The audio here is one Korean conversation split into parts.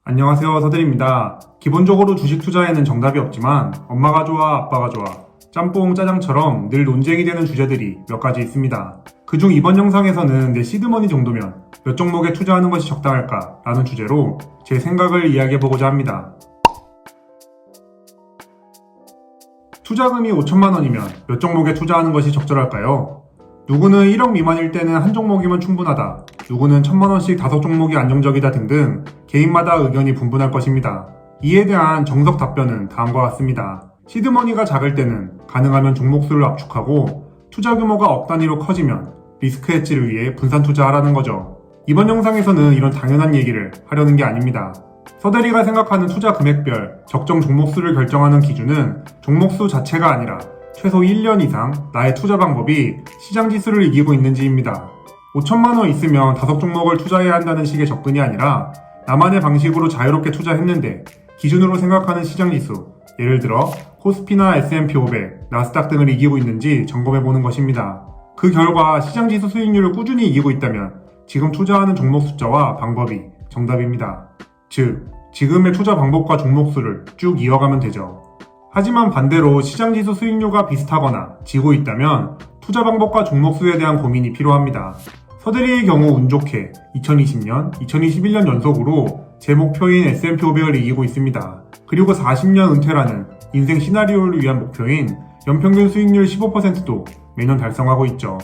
안녕하세요, 서들입니다. 기본적으로 주식 투자에는 정답이 없지만 엄마가 좋아, 아빠가 좋아, 짬뽕, 짜장처럼 늘 논쟁이 되는 주제들이 몇 가지 있습니다. 그중 이번 영상에서는 내 시드머니 정도면 몇 종목에 투자하는 것이 적당할까 라는 주제로 제 생각을 이야기해보고자 합니다. 투자금이 5천만 원이면 몇 종목에 투자하는 것이 적절할까요? 누구는 1억 미만일 때는 한 종목이면 충분하다, 누구는 1,000만 원씩 5종목이 안정적이다 등등 개인마다 의견이 분분할 것입니다. 이에 대한 정석 답변은 다음과 같습니다. 시드머니가 작을 때는 가능하면 종목수를 압축하고 투자 규모가 억 단위로 커지면 리스크 헤지를 위해 분산 투자하라는 거죠. 이번 영상에서는 이런 당연한 얘기를 하려는 게 아닙니다. 서대리가 생각하는 투자 금액별 적정 종목수를 결정하는 기준은 종목수 자체가 아니라 최소 1년 이상 나의 투자 방법이 시장 지수를 이기고 있는지입니다. 5천만 원 있으면 5종목을 투자해야 한다는 식의 접근이 아니라 나만의 방식으로 자유롭게 투자했는데 기준으로 생각하는 시장 지수, 예를 들어 코스피나 S&P 500, 나스닥 등을 이기고 있는지 점검해보는 것입니다. 그 결과 시장 지수 수익률을 꾸준히 이기고 있다면 지금 투자하는 종목 숫자와 방법이 정답입니다. 즉, 지금의 투자 방법과 종목수를 쭉 이어가면 되죠. 하지만 반대로 시장지수 수익률과 비슷하거나 지고 있다면 투자 방법과 종목수에 대한 고민이 필요합니다. 서대리의 경우 운 좋게 2020년, 2021년 연속으로 제 목표인 S&P 500을 이기고 있습니다. 그리고 40년 은퇴라는 인생 시나리오를 위한 목표인 연평균 수익률 15%도 매년 달성하고 있죠.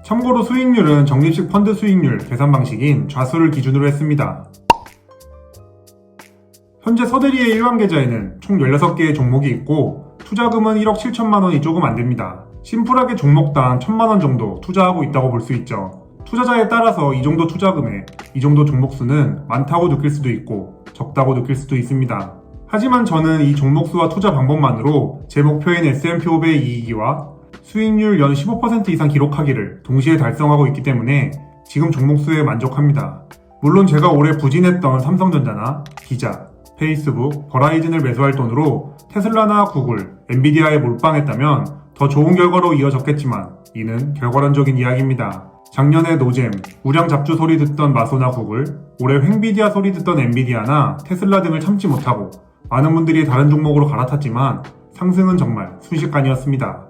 참고로 수익률은 적립식 펀드 수익률 계산 방식인 좌수를 기준으로 했습니다. 현재 서대리의 일반 계좌에는 총 16개의 종목이 있고 투자금은 1억 7천만 원이 조금 안됩니다. 심플하게 종목당 1,000만 원 정도 투자하고 있다고 볼 수 있죠. 투자자에 따라서 이 정도 투자금에 이 정도 종목수는 많다고 느낄 수도 있고 적다고 느낄 수도 있습니다. 하지만 저는 이 종목수와 투자 방법만으로 제 목표인 S&P 500의 이익이와 수익률 연 15% 이상 기록하기를 동시에 달성하고 있기 때문에 지금 종목수에 만족합니다. 물론 제가 올해 부진했던 삼성전자나 기자, 페이스북, 버라이즌을 매수할 돈으로 테슬라나 구글, 엔비디아에 몰빵했다면 더 좋은 결과로 이어졌겠지만 이는 결과론적인 이야기입니다. 작년에 노잼, 우량 잡주 소리 듣던 마소나 구글, 올해 횡비디아 소리 듣던 엔비디아나 테슬라 등을 참지 못하고 많은 분들이 다른 종목으로 갈아탔지만 상승은 정말 순식간이었습니다.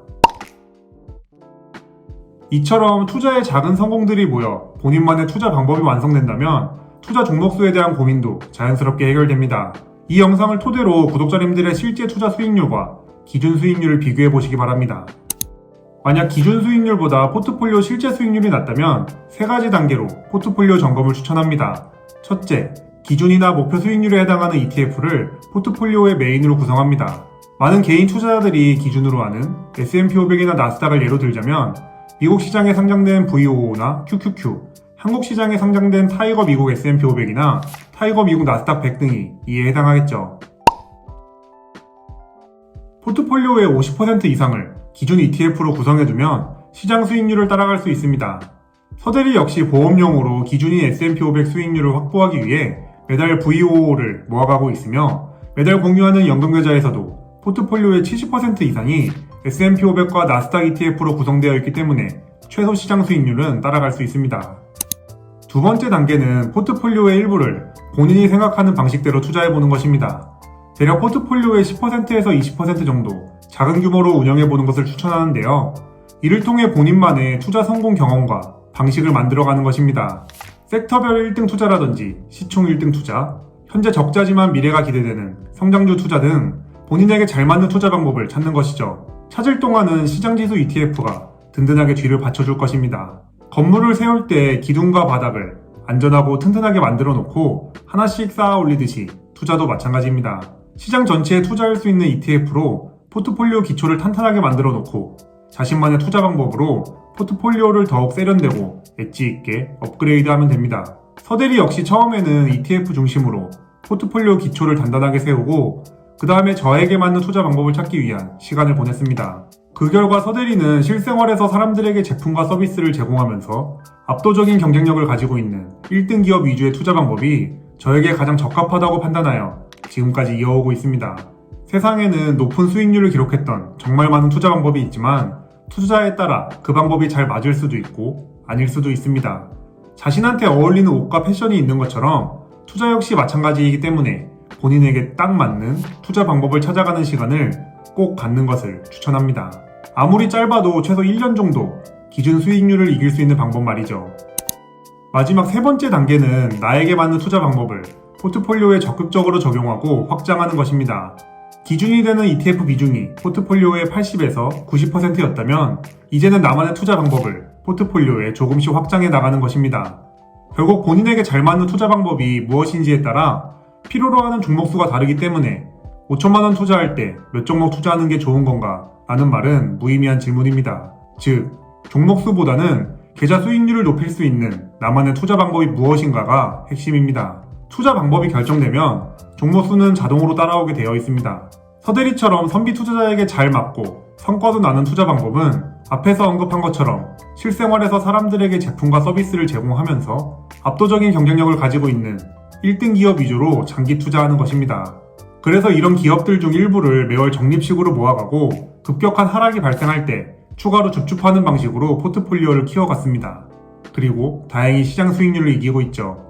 이처럼 투자의 작은 성공들이 모여 본인만의 투자 방법이 완성된다면 투자 종목수에 대한 고민도 자연스럽게 해결됩니다. 이 영상을 토대로 구독자님들의 실제 투자 수익률과 기준 수익률을 비교해 보시기 바랍니다. 만약 기준 수익률보다 포트폴리오 실제 수익률이 낮다면 3가지 단계로 포트폴리오 점검을 추천합니다. 첫째, 기준이나 목표 수익률에 해당하는 ETF를 포트폴리오의 메인으로 구성합니다. 많은 개인 투자자들이 기준으로 하는 S&P 500이나 나스닥을 예로 들자면 미국 시장에 상장된 VOO나 QQQ, 한국 시장에 상장된 타이거 미국 S&P 500이나 타이거 미국 나스닥 100 등이 이에 해당하겠죠. 포트폴리오의 50% 이상을 기준 ETF로 구성해두면 시장 수익률을 따라갈 수 있습니다. 서대리 역시 보험용으로 기준인 S&P 500 수익률을 확보하기 위해 매달 VOO를 모아가고 있으며 매달 공유하는 연금계좌에서도 포트폴리오의 70% 이상이 S&P 500과 나스닥 ETF로 구성되어 있기 때문에 최소 시장 수익률은 따라갈 수 있습니다. 두 번째 단계는 포트폴리오의 일부를 본인이 생각하는 방식대로 투자해보는 것입니다. 대략 포트폴리오의 10%에서 20% 정도 작은 규모로 운영해보는 것을 추천하는데요. 이를 통해 본인만의 투자 성공 경험과 방식을 만들어가는 것입니다. 섹터별 1등 투자라든지 시총 1등 투자, 현재 적자지만 미래가 기대되는 성장주 투자 등 본인에게 잘 맞는 투자 방법을 찾는 것이죠. 찾을 동안은 시장지수 ETF가 든든하게 뒤를 받쳐줄 것입니다. 건물을 세울 때 기둥과 바닥을 안전하고 튼튼하게 만들어 놓고 하나씩 쌓아 올리듯이 투자도 마찬가지입니다. 시장 전체에 투자할 수 있는 ETF로 포트폴리오 기초를 탄탄하게 만들어 놓고 자신만의 투자 방법으로 포트폴리오를 더욱 세련되고 엣지 있게 업그레이드하면 됩니다. 서대리 역시 처음에는 ETF 중심으로 포트폴리오 기초를 단단하게 세우고 그 다음에 저에게 맞는 투자 방법을 찾기 위한 시간을 보냈습니다. 그 결과 서대리는 실생활에서 사람들에게 제품과 서비스를 제공하면서 압도적인 경쟁력을 가지고 있는 1등 기업 위주의 투자 방법이 저에게 가장 적합하다고 판단하여 지금까지 이어오고 있습니다. 세상에는 높은 수익률을 기록했던 정말 많은 투자 방법이 있지만 투자자에 따라 그 방법이 잘 맞을 수도 있고 아닐 수도 있습니다. 자신한테 어울리는 옷과 패션이 있는 것처럼 투자 역시 마찬가지이기 때문에 본인에게 딱 맞는 투자 방법을 찾아가는 시간을 꼭 갖는 것을 추천합니다. 아무리 짧아도 최소 1년 정도 기준 수익률을 이길 수 있는 방법 말이죠. 마지막 세 번째 단계는 나에게 맞는 투자 방법을 포트폴리오에 적극적으로 적용하고 확장하는 것입니다. 기준이 되는 ETF 비중이 포트폴리오의 80에서 90%였다면 이제는 나만의 투자 방법을 포트폴리오에 조금씩 확장해 나가는 것입니다. 결국 본인에게 잘 맞는 투자 방법이 무엇인지에 따라 필요로 하는 종목수가 다르기 때문에 5천만원 투자할 때 몇 종목 투자하는 게 좋은 건가 라는 말은 무의미한 질문입니다. 즉, 종목수보다는 계좌 수익률을 높일 수 있는 나만의 투자 방법이 무엇인가가 핵심입니다. 투자 방법이 결정되면 종목수는 자동으로 따라오게 되어 있습니다. 서대리처럼 선비 투자자에게 잘 맞고 성과도 나는 투자 방법은 앞에서 언급한 것처럼 실생활에서 사람들에게 제품과 서비스를 제공하면서 압도적인 경쟁력을 가지고 있는 1등 기업 위주로 장기 투자하는 것입니다. 그래서 이런 기업들 중 일부를 매월 적립식으로 모아가고 급격한 하락이 발생할 때 추가로 줍줍하는 방식으로 포트폴리오를 키워갔습니다. 그리고 다행히 시장 수익률을 이기고 있죠.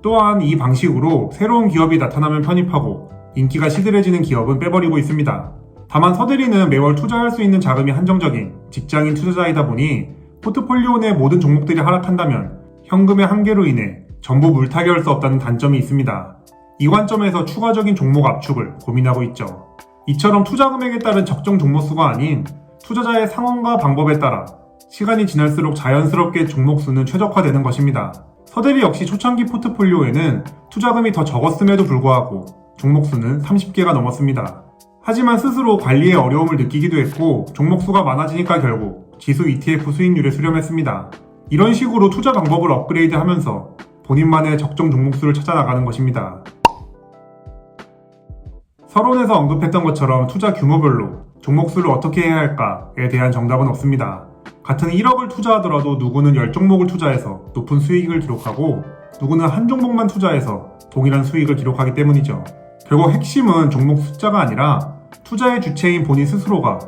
또한 이 방식으로 새로운 기업이 나타나면 편입하고 인기가 시들해지는 기업은 빼버리고 있습니다. 다만 서대리는 매월 투자할 수 있는 자금이 한정적인 직장인 투자자이다 보니 포트폴리오 내 모든 종목들이 하락한다면 현금의 한계로 인해 전부 물타기할 수 없다는 단점이 있습니다. 이 관점에서 추가적인 종목 압축을 고민하고 있죠. 이처럼 투자 금액에 따른 적정 종목수가 아닌 투자자의 상황과 방법에 따라 시간이 지날수록 자연스럽게 종목수는 최적화되는 것입니다. 서대리 역시 초창기 포트폴리오에는 투자금이 더 적었음에도 불구하고 종목수는 30개가 넘었습니다. 하지만 스스로 관리에 어려움을 느끼기도 했고 종목수가 많아지니까 결국 지수 ETF 수익률에 수렴했습니다. 이런 식으로 투자 방법을 업그레이드하면서 본인만의 적정 종목수를 찾아 나가는 것입니다. 서론에서 언급했던 것처럼 투자 규모별로 종목수를 어떻게 해야 할까에 대한 정답은 없습니다. 같은 1억을 투자하더라도 누구는 10종목을 투자해서 높은 수익을 기록하고 누구는 한 종목만 투자해서 동일한 수익을 기록하기 때문이죠. 결국 핵심은 종목 숫자가 아니라 투자의 주체인 본인 스스로가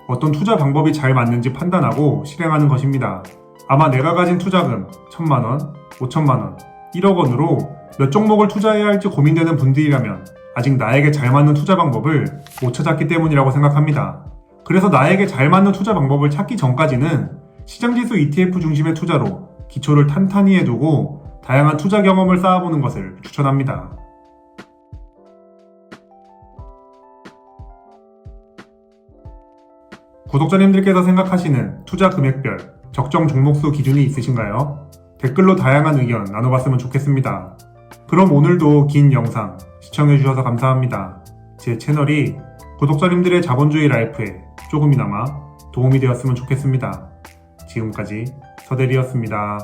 어떤 투자 방법이 잘 맞는지 판단하고 실행하는 것입니다. 아마 내가 가진 투자금 1,000만원, 5,000만원, 1억원으로 몇 종목을 투자해야 할지 고민되는 분들이라면 아직 나에게 잘 맞는 투자 방법을 못 찾았기 때문이라고 생각합니다. 그래서 나에게 잘 맞는 투자 방법을 찾기 전까지는 시장지수 ETF 중심의 투자로 기초를 탄탄히 해두고 다양한 투자 경험을 쌓아보는 것을 추천합니다. 구독자님들께서 생각하시는 투자 금액별 적정 종목수 기준이 있으신가요? 댓글로 다양한 의견 나눠봤으면 좋겠습니다. 그럼 오늘도 긴 영상 시청해주셔서 감사합니다. 제 채널이 구독자님들의 자본주의 라이프에 조금이나마 도움이 되었으면 좋겠습니다. 지금까지 서대리였습니다.